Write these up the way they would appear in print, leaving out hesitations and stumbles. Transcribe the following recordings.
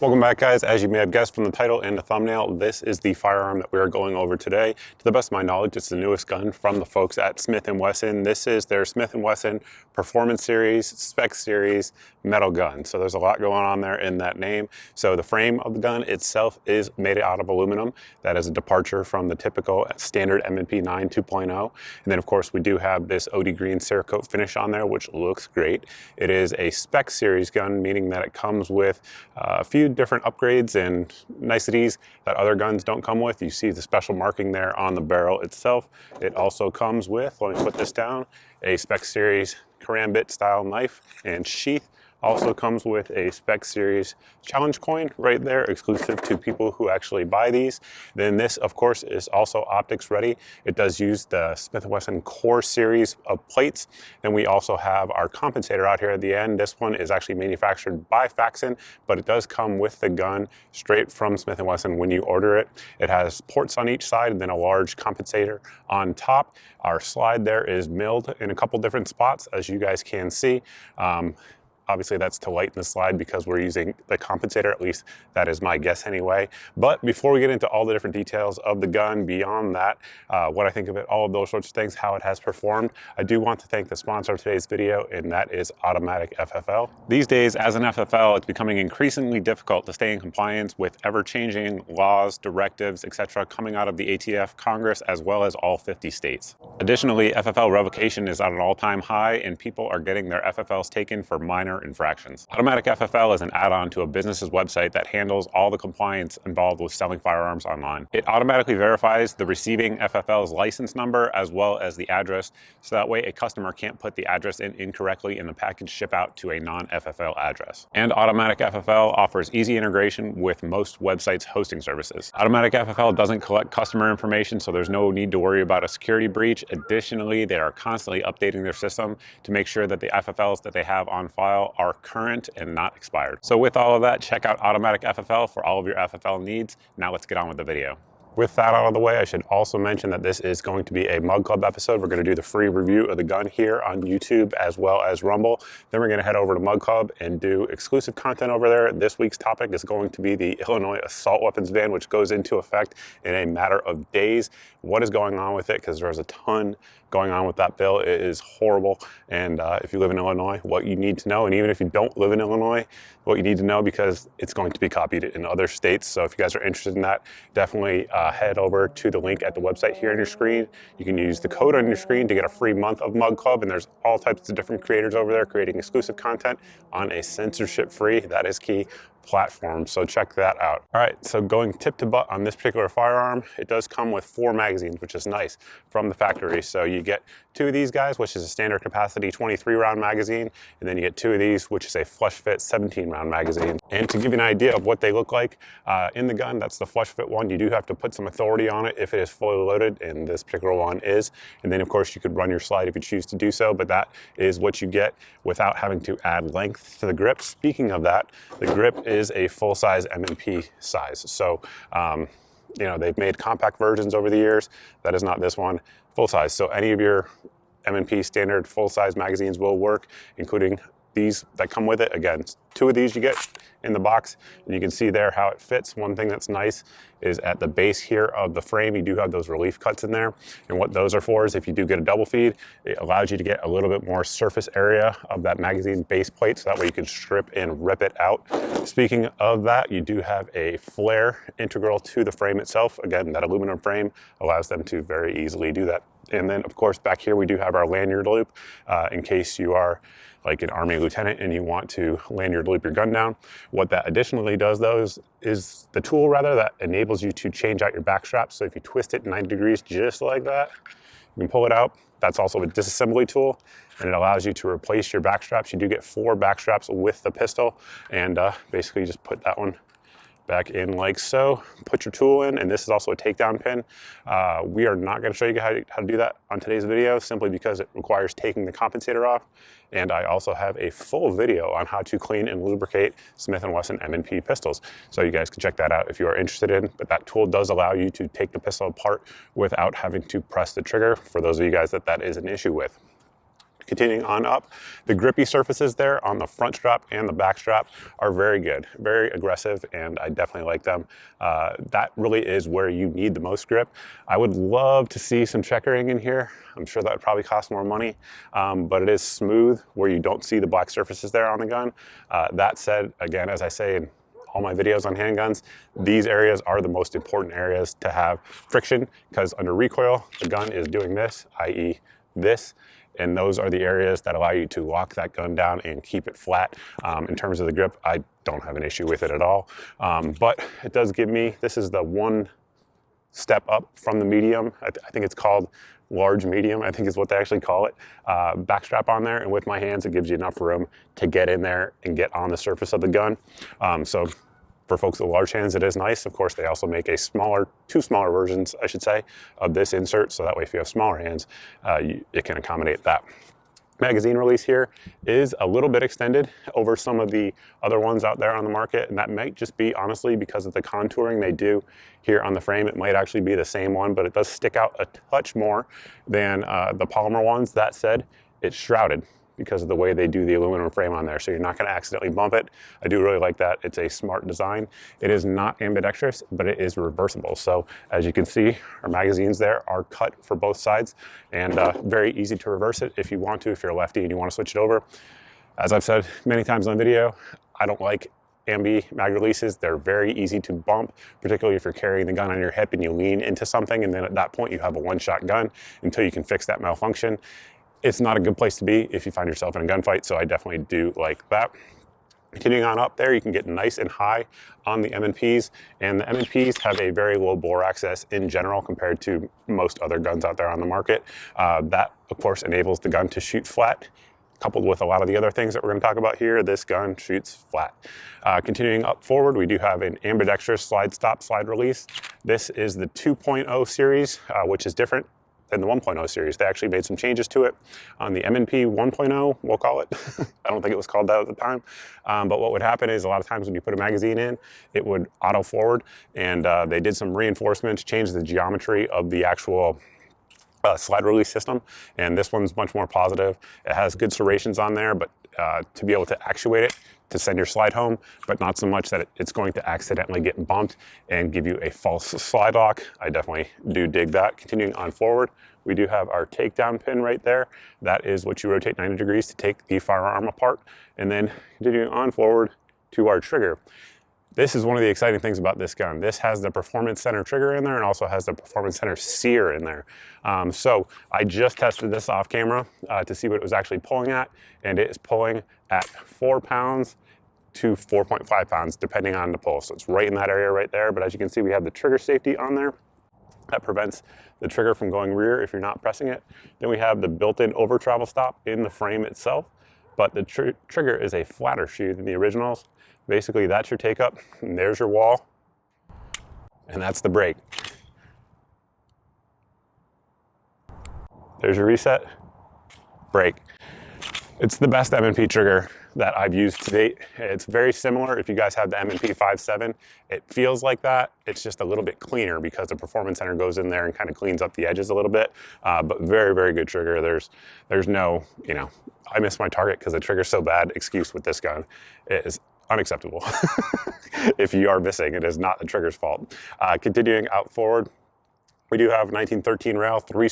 Welcome back, guys. As you may have guessed from the title and the thumbnail, this is the firearm that we are going over today. To the best of my knowledge, it's the newest gun from the folks at Smith & Wesson. This is their Smith & Wesson Performance Series, Spec Series metal gun. So there's a lot going on there in that name. So the frame of the gun itself is made out of aluminum. That is a departure from the typical standard M&P9 2.0. And then, of course, we do have this OD green Cerakote finish on there, which looks great. It is a Spec Series gun, meaning that it comes with a few different upgrades and niceties that other guns don't come with. You see the special marking there on the barrel itself. It also comes with, let me put this down, a Spec Series karambit style knife and sheath. Also comes with a Spec Series challenge coin right there, exclusive to people who actually buy these. Then this, of course, is also optics ready. It does use the Smith & Wesson Core series of plates. Then we also have our compensator out here at the end. This one is actually manufactured by Faxon, but it does come with the gun straight from Smith & Wesson when you order it. It has ports on each side and then a large compensator on top. Our slide there is milled in a couple different spots, as you guys can see. Obviously, that's to lighten the slide because we're using the compensator, at least that is my guess anyway. But before we get into all the different details of the gun, beyond that, what I think of it, all of those sorts of things, how it has performed, I do want to thank the sponsor of today's video, and that is Automatic FFL. These days, as an FFL, it's becoming increasingly difficult to stay in compliance with ever-changing laws, directives, etc. coming out of the ATF Congress, as well as all 50 states. Additionally, FFL revocation is at an all-time high, and people are getting their FFLs taken for minor infractions. Automatic FFL is an add-on to a business's website that handles all the compliance involved with selling firearms online. It automatically verifies the receiving FFL's license number as well as the address, so that way a customer can't put the address in incorrectly and the package ship out to a non-FFL address. And Automatic FFL offers easy integration with most websites' hosting services. Automatic FFL doesn't collect customer information, so there's no need to worry about a security breach. Additionally, they are constantly updating their system to make sure that the FFLs that they have on file are current and not expired. So with all of that, check out Automatic FFL for all of your FFL needs. Now let's get on with the video. With that out of the way, I should also mention that this is going to be a Mug Club episode. We're going to do the free review of the gun here on YouTube as well as Rumble. Then we're going to head over to Mug Club and do exclusive content over there. This week's topic is going to be the Illinois assault weapons ban, which goes into effect in a matter of days. What is going on with it? Because there's a ton going on with that bill. It is horrible. And if you live in Illinois, what you need to know, and even if you don't live in Illinois, what you need to know, because it's going to be copied in other states. So if you guys are interested in that, definitely head over to the link at the website here on your screen. You can use the code on your screen to get a free month of Mug Club, and there's all types of different creators over there creating exclusive content on a censorship-free, that is key, platform. So check that out. All right, so going tip to butt on this particular firearm, it does come with 4 magazines, which is nice, from the factory. So you get 2 of these guys, which is a standard capacity 23 round magazine, and then you get 2 of these, which is a flush fit 17 round magazine. And to give you an idea of what they look like in the gun, that's the flush fit one. You do have to put some authority on it if it is fully loaded, and this particular one is. And then of course you could run your slide if you choose to do so, but that is what you get without having to add length to the grip. Speaking of that, the grip is a full-size M&P size. So, you know, they've made compact versions over the years. That is not this one, full size. So any of your M&P standard full-size magazines will work, including these that come with it. Again, 2 of these you get in the box, and you can see there how it fits. One thing that's nice is at the base here of the frame, you do have those relief cuts in there. And what those are for is if you do get a double feed, it allows you to get a little bit more surface area of that magazine base plate, so that way you can strip and rip it out. Speaking of that, you do have a flare integral to the frame itself. Again, that aluminum frame allows them to very easily do that. And then of course back here we do have our lanyard loop in case you are like an Army lieutenant and you want to lanyard loop your gun down. What that additionally does though is the tool rather that enables you to change out your back straps. So if you twist it 90 degrees just like that, you can pull it out. That's also a disassembly tool, and it allows you to replace your back straps. You do get 4 back straps with the pistol, and basically you just put that one back in like so, put your tool in, and this is also a takedown pin. We are not going to show you how to do that on today's video, simply because it requires taking the compensator off, and I also have a full video on how to clean and lubricate Smith & Wesson M&P pistols, so you guys can check that out if you are interested in. But that tool does allow you to take the pistol apart without having to press the trigger, for those of you guys that is an issue with. Continuing on up, the grippy surfaces there on the front strap and the back strap are very good, very aggressive, and I definitely like them. That really is where you need the most grip. I would love to see some checkering in here. I'm sure that would probably cost more money, but it is smooth where you don't see the black surfaces there on the gun. That said, again, as I say in all my videos on handguns, these areas are the most important areas to have friction, because under recoil, the gun is doing this, i.e. this, and those are the areas that allow you to lock that gun down and keep it flat. In terms of the grip, I don't have an issue with it at all, but it does give me, this is the one step up from the medium. I think it's called large medium, I think is what they actually call it. Back strap on there, and with my hands, it gives you enough room to get in there and get on the surface of the gun. So for folks with large hands, it is nice. Of course, they also make a smaller, two smaller versions, I should say, of this insert. So that way, if you have smaller hands, it can accommodate that. Magazine release here is a little bit extended over some of the other ones out there on the market, and that might just be honestly because of the contouring they do here on the frame. It might actually be the same one, but it does stick out a touch more than the polymer ones. That said, it's shrouded because of the way they do the aluminum frame on there, so you're not going to accidentally bump it. I do really like that. It's a smart design. It is not ambidextrous, but it is reversible. So as you can see, our magazines there are cut for both sides, and very easy to reverse it if you want to, if you're a lefty and you want to switch it over. As I've said many times on video, I don't like ambi mag releases. They're very easy to bump, particularly if you're carrying the gun on your hip and you lean into something, and then at that point you have a one-shot gun until you can fix that malfunction. It's not a good place to be if you find yourself in a gunfight, so I definitely do like that. Continuing on up there, you can get nice and high on the M&Ps, and the M&Ps have a very low bore access in general compared to most other guns out there on the market. That, of course, enables the gun to shoot flat. Coupled with a lot of the other things that we're going to talk about here, this gun shoots flat. Continuing up forward, we do have an ambidextrous slide stop, slide release. This is the 2.0 series, which is different than the 1.0 series. They actually made some changes to it. On the M&P 1.0, we'll call it. I don't think it was called that at the time. But what would happen is a lot of times when you put a magazine in, it would auto forward, and they did some reinforcements, changed the geometry of the actual slide release system, and this one's much more positive. It has good serrations on there, but to be able to actuate it to send your slide home, but not so much that it's going to accidentally get bumped and give you a false slide lock. I definitely do dig that. Continuing on forward, we do have our takedown pin right there. That is what you rotate 90 degrees to take the firearm apart. And then continuing on forward to our trigger. This is one of the exciting things about this gun. This has the Performance Center trigger in there and also has the Performance Center sear in there. So I just tested this off camera to see what it was actually pulling at, and it is pulling at 4 pounds to 4.5 pounds, depending on the pull. So it's right in that area right there. But as you can see, we have the trigger safety on there. That prevents the trigger from going rear if you're not pressing it. Then we have the built-in over travel stop in the frame itself, but the trigger is a flatter shoe than the originals. Basically, that's your take up, and there's your wall, and that's the brake. There's your reset, brake. It's the best M&P trigger that I've used to date. It's very similar if you guys have the M&P 5.7. It feels like that. It's just a little bit cleaner because the Performance Center goes in there and kind of cleans up the edges a little bit, but very, very good trigger. There's no, I missed my target because the trigger's so bad excuse with this gun. It is unacceptable. If you are missing, it is not the trigger's fault. Continuing out forward, we do have 1913 rail, three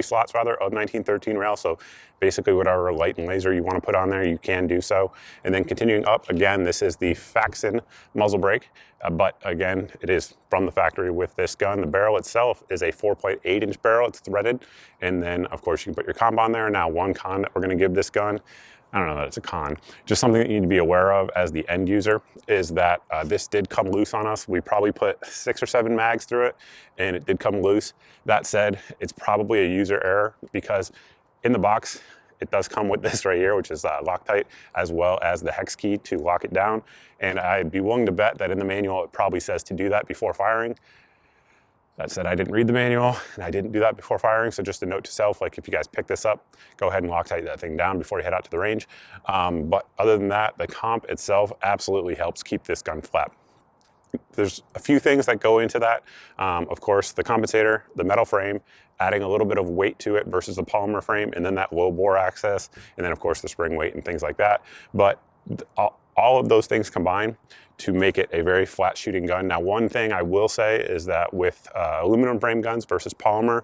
slots rather of 1913 rail. So basically whatever light and laser you want to put on there, you can do so. And then continuing up, again, this is the Faxon muzzle brake. But again, it is from the factory with this gun. The barrel itself is a 4.8 inch barrel. It's threaded. And then of course you can put your comp on there. Now one con that we're going to give this gun, I don't know that it's a con, just something that you need to be aware of as the end user is that this did come loose on us. We probably put 6 or 7 mags through it and it did come loose. That said, it's probably a user error because in the box, it does come with this right here, which is Loctite, as well as the hex key to lock it down. And I'd be willing to bet that in the manual, it probably says to do that before firing. That said, I didn't read the manual and I didn't do that before firing. So just a note to self, like if you guys pick this up, go ahead and Loctite that thing down before you head out to the range. But other than that, the comp itself absolutely helps keep this gun flat. there's a few things that go into that. Of course, the compensator, the metal frame, adding a little bit of weight to it versus the polymer frame, and then that low bore access, and then of course the spring weight and things like that. But all of those things combine to make it a very flat shooting gun. Now, one thing I will say is that with aluminum frame guns versus polymer,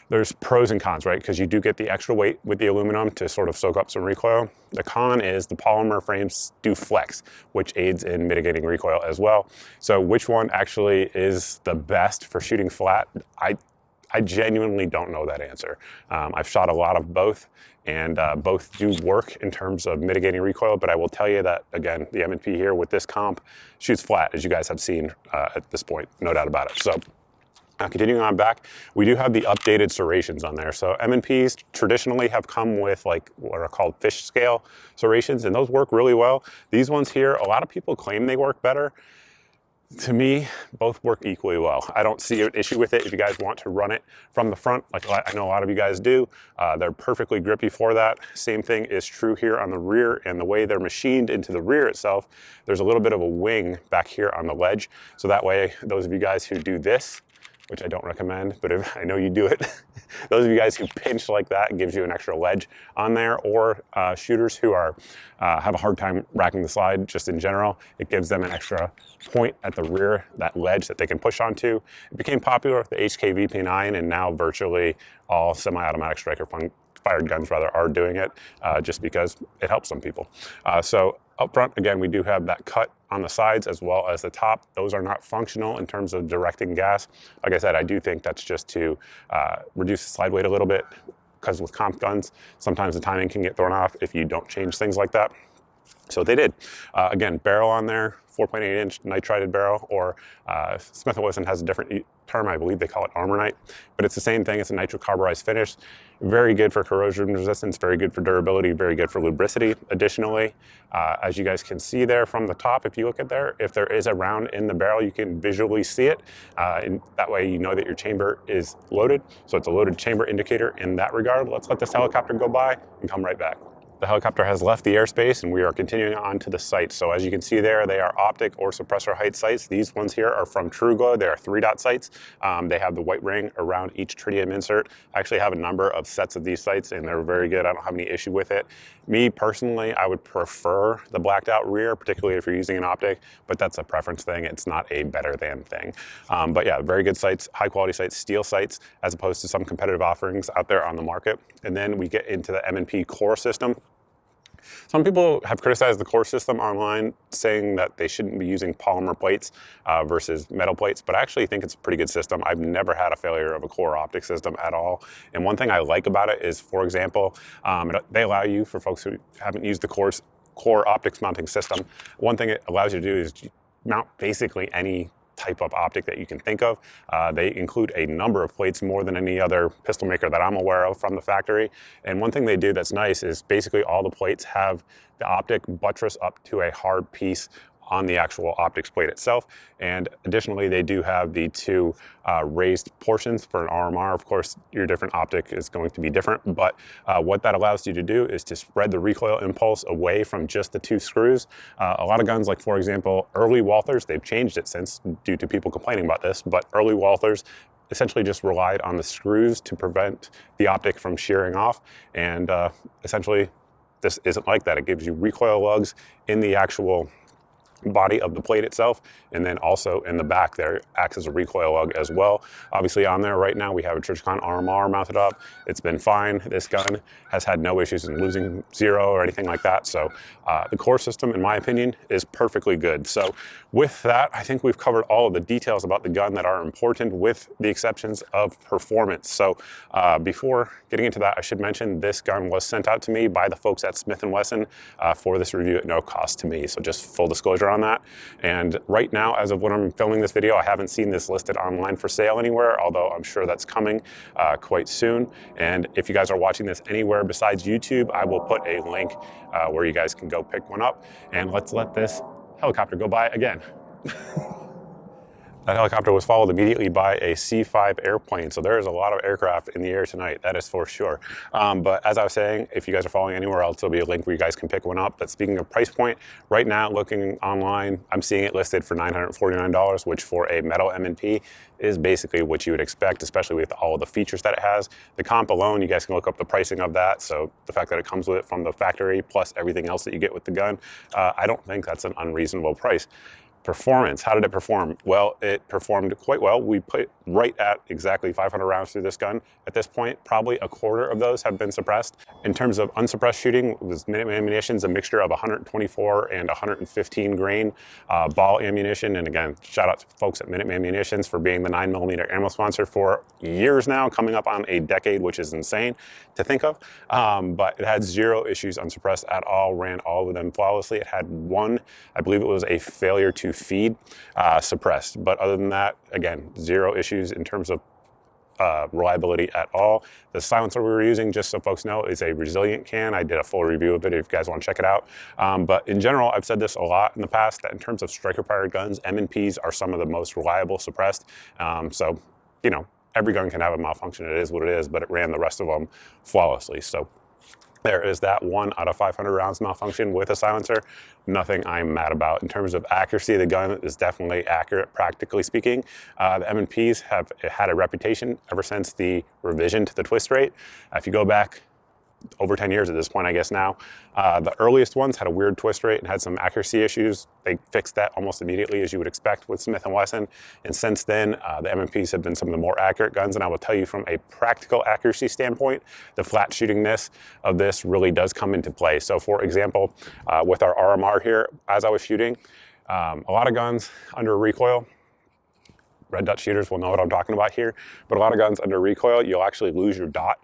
there's pros and cons, right? Because you do get the extra weight with the aluminum to sort of soak up some recoil. The con is the polymer frames do flex, which aids in mitigating recoil as well. So which one actually is the best for shooting flat? I genuinely don't know that answer. I've shot a lot of both, and both do work in terms of mitigating recoil, but I will tell you that, again, the M&P here with this comp shoots flat, as you guys have seen at this point, no doubt about it. So continuing on back, we do have the updated serrations on there. So M&Ps traditionally have come with like what are called fish scale serrations, and those work really well. These ones here, a lot of people claim they work better. To me, both work equally well. I don't see an issue with it if you guys want to run it from the front, like I know a lot of you guys do. They're perfectly grippy for that. Same thing is true here on the rear, and the way they're machined into the rear itself, there's a little bit of a wing back here on the ledge. So that way, those of you guys who do this, which I don't recommend, but if I know you do it, those of you guys who pinch like that, it gives you an extra ledge on there, or shooters who are have a hard time racking the slide just in general, it gives them an extra point at the rear, that ledge that they can push onto. It became popular with the HK-VP9, and now virtually all semi-automatic striker fired guns rather are doing it just because it helps some people. So up front, again, we do have that cut on the sides as well as the top. Those are not functional in terms of directing gas. Like I said, I do think that's just to reduce the slide weight a little bit, because with comp guns, sometimes the timing can get thrown off if you don't change things like that. So they did. Again, barrel on there, 4.8-inch nitrided barrel, or Smith & Wesson has a different term, I believe they call it Armornite, but it's the same thing. It's a nitrocarburized finish. Very good for corrosion resistance, very good for durability, very good for lubricity. Additionally, as you guys can see there from the top, if you look at there, if there is a round in the barrel, you can visually see it. And that way you know that your chamber is loaded. So it's a loaded chamber indicator in that regard. Let's let this helicopter go by and come right back. The helicopter has left the airspace, and we are continuing on to the sights. So as you can see there, they are optic or suppressor height sights. These ones here are from TruGlow. They are 3-dot sights. They have the white ring around each tritium insert. I actually have a number of sets of these sights, and they're very good. I don't have any issue with it. Me personally, I would prefer the blacked out rear, particularly if you're using an optic, but that's a preference thing. It's not a better than thing. But yeah, very good sights, high quality sights, steel sights, as opposed to some competitive offerings out there on the market. And then we get into the M&P core system. Some people have criticized the core system online, saying that they shouldn't be using polymer plates versus metal plates, but I actually think it's a pretty good system. I've never had a failure of a core optic system at all. And one thing I like about it is, for example, they allow you, for folks who haven't used the core optics mounting system, one thing it allows you to do is mount basically any type of optic that you can think of. They include a number of plates, more than any other pistol maker that I'm aware of from the factory. And one thing they do that's nice is basically all the plates have the optic buttress up to a hard piece on the actual optics plate itself. And additionally, they do have the two raised portions for an RMR. Of course, your different optic is going to be different, but what that allows you to do is to spread the recoil impulse away from just the two screws. A lot of guns, like for example, early Walthers, they've changed it since due to people complaining about this, but early Walthers essentially just relied on the screws to prevent the optic from shearing off. And essentially, this isn't like that. It gives you recoil lugs in the actual body of the plate itself, and then also in the back there acts as a recoil lug as well. Obviously on there right now we have a Trijicon RMR mounted up. It's been fine. This gun has had no issues in losing zero or anything like that. So the core system, in my opinion, is perfectly good. So with that, I think we've covered all of the details about the gun that are important, with the exceptions of performance. So before getting into that, I should mention this gun was sent out to me by the folks at Smith & Wesson for this review at no cost to me. So just full disclosure on that. And right now, as of when I'm filming this video, I haven't seen this listed online for sale anywhere, although I'm sure that's coming quite soon. And if you guys are watching this anywhere besides YouTube, I will put a link where you guys can go pick one up. And let's let this helicopter go by again. That helicopter was followed immediately by a C-5 airplane. So there is a lot of aircraft in the air tonight, that is for sure. But as I was saying, if you guys are following anywhere else, there'll be a link where you guys can pick one up. But speaking of price point, right now looking online, I'm seeing it listed for $949, which for a metal M&P is basically what you would expect, especially with all of the features that it has. The comp alone, you guys can look up the pricing of that. So the fact that it comes with it from the factory plus everything else that you get with the gun, I don't think that's an unreasonable price. Performance, how did it perform? Well, it performed quite well. We put right at exactly 500 rounds through this gun. At this point, probably a quarter of those have been suppressed. In terms of unsuppressed shooting, with Minuteman ammunition is a mixture of 124 and 115 grain ball ammunition. And again, shout out to folks at Minuteman Munitions for being the 9mm ammo sponsor for years now, coming up on a decade, which is insane to think of. But it had 0 issues unsuppressed at all, ran all of them flawlessly. It had one, I believe it was a failure to feed suppressed, but other than that, again, 0 issues in terms of reliability at all. The silencer we were using, just so folks know, is a Resilient can. I did a full review of it if you guys want to check it out. But in general, I've said this a lot in the past, that in terms of striker-fired guns, M&Ps are some of the most reliable suppressed. So, you know, every gun can have a malfunction. It is what it is, but it ran the rest of them flawlessly. So there is that 1 out of 500 rounds malfunction with a silencer. Nothing I'm mad about. In terms of accuracy, the gun is definitely accurate, practically speaking. The M&Ps have had a reputation ever since the revision to the twist rate. If you go back over 10 years at this point, I guess now. The earliest ones had a weird twist rate and had some accuracy issues. They fixed that almost immediately, as you would expect with Smith & Wesson. And since then, the M&Ps have been some of the more accurate guns. And I will tell you, from a practical accuracy standpoint, the flat shootingness of this really does come into play. So for example, with our RMR here, as I was shooting, a lot of guns under recoil, Red Dot shooters will know what I'm talking about here, but a lot of guns under recoil, you'll actually lose your dot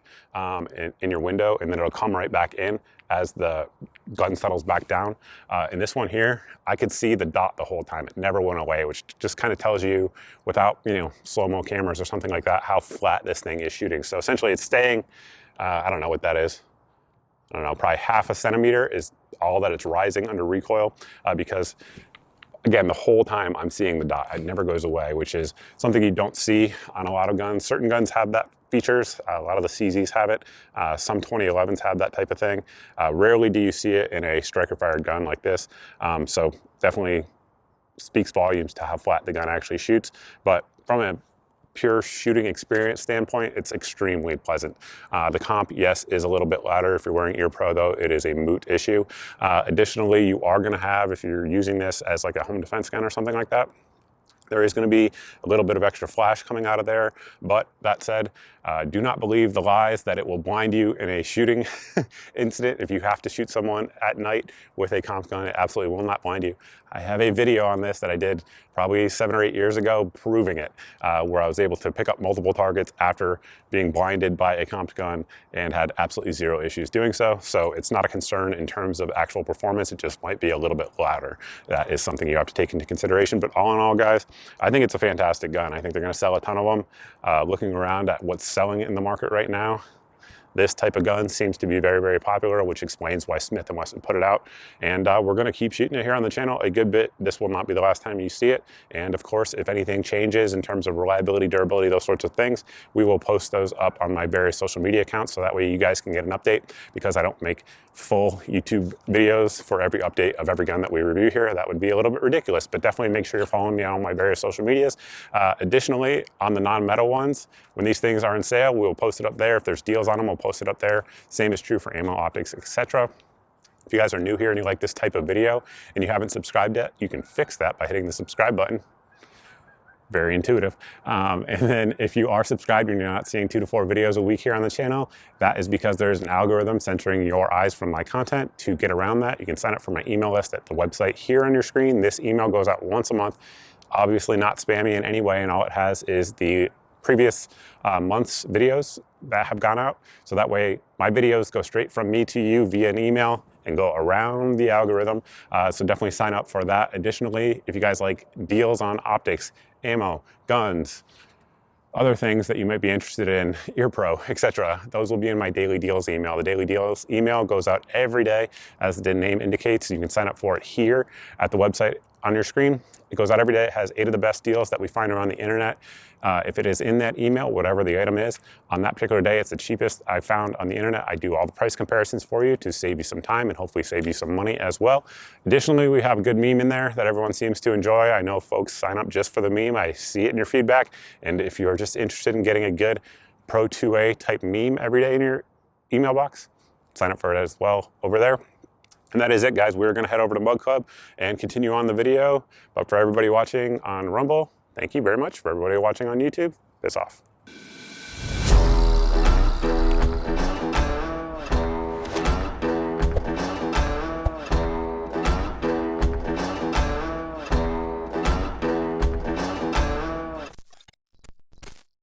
in your window, and then it'll come right back in as the gun settles back down. In this one here, I could see the dot the whole time. It never went away, which just kind of tells you, without, you know, slow-mo cameras or something like that, how flat this thing is shooting. So essentially it's staying, I don't know what that is. I don't know, probably ½ a centimeter is all that it's rising under recoil, because again, the whole time I'm seeing the dot. It never goes away, which is something you don't see on a lot of guns. Certain guns have that features. A lot of the CZs have it. Some 2011s have that type of thing. Rarely do you see it in a striker-fired gun like this. So definitely speaks volumes to how flat the gun actually shoots. But from a pure shooting experience standpoint, it's extremely pleasant. The comp, yes, is a little bit louder. If you're wearing Ear Pro, though, it is a moot issue. Additionally, you are going to have, if you're using this as like a home defense gun or something like that, there is going to be a little bit of extra flash coming out of there. But that said, do not believe the lies that it will blind you in a shooting incident. If you have to shoot someone at night with a comp gun, it absolutely will not blind you. I have a video on this that I did probably 7 or 8 years ago proving it, where I was able to pick up multiple targets after being blinded by a comp gun and had absolutely 0 issues doing so. So it's not a concern in terms of actual performance. It just might be a little bit louder. That is something you have to take into consideration. But all in all, guys, I think it's a fantastic gun. I think they're going to sell a ton of them. Looking around at what's selling in the market right now, this type of gun seems to be very, very popular, which explains why Smith & Wesson put it out. And we're going to keep shooting it here on the channel a good bit. This will not be the last time you see it. And of course, if anything changes in terms of reliability, durability, those sorts of things, we will post those up on my various social media accounts, so that way you guys can get an update, because I don't make full YouTube videos for every update of every gun that we review here. That would be a little bit ridiculous, but definitely make sure you're following me on my various social medias. Additionally, on the non-metal ones, when these things are in sale, we'll post it up there. If there's deals on them, we'll post it up there. Same is true for ammo, optics, etc. If you guys are new here and you like this type of video and you haven't subscribed yet, you can fix that by hitting the subscribe button. Very intuitive. And then if you are subscribed and you're not seeing 2 to 4 videos a week here on the channel, that is because there's an algorithm censoring your eyes from my content. To get around that, you can sign up for my email list at the website here on your screen. This email goes out once a month, obviously not spammy in any way, and all it has is the previous month's videos that have gone out. So that way my videos go straight from me to you via an email and go around the algorithm. So definitely sign up for that. Additionally, if you guys like deals on optics, ammo, guns, other things that you might be interested in, Ear Pro, etc., those will be in my daily deals email. The daily deals email goes out every day, as the name indicates. You can sign up for it here at the website on your screen. It goes out every day. It has 8 of the best deals that we find around the internet. If it is in that email, whatever the item is, on that particular day, it's the cheapest I found on the internet. I do all the price comparisons for you to save you some time and hopefully save you some money as well. Additionally, we have a good meme in there that everyone seems to enjoy. I know folks sign up just for the meme. I see it in your feedback. And if you're just interested in getting a good Pro 2A type meme every day in your email box, sign up for it as well over there. And that is it, guys. We're going to head over to Mug Club and continue on the video. But for everybody watching on Rumble, thank you very much. For everybody watching on YouTube, piss off.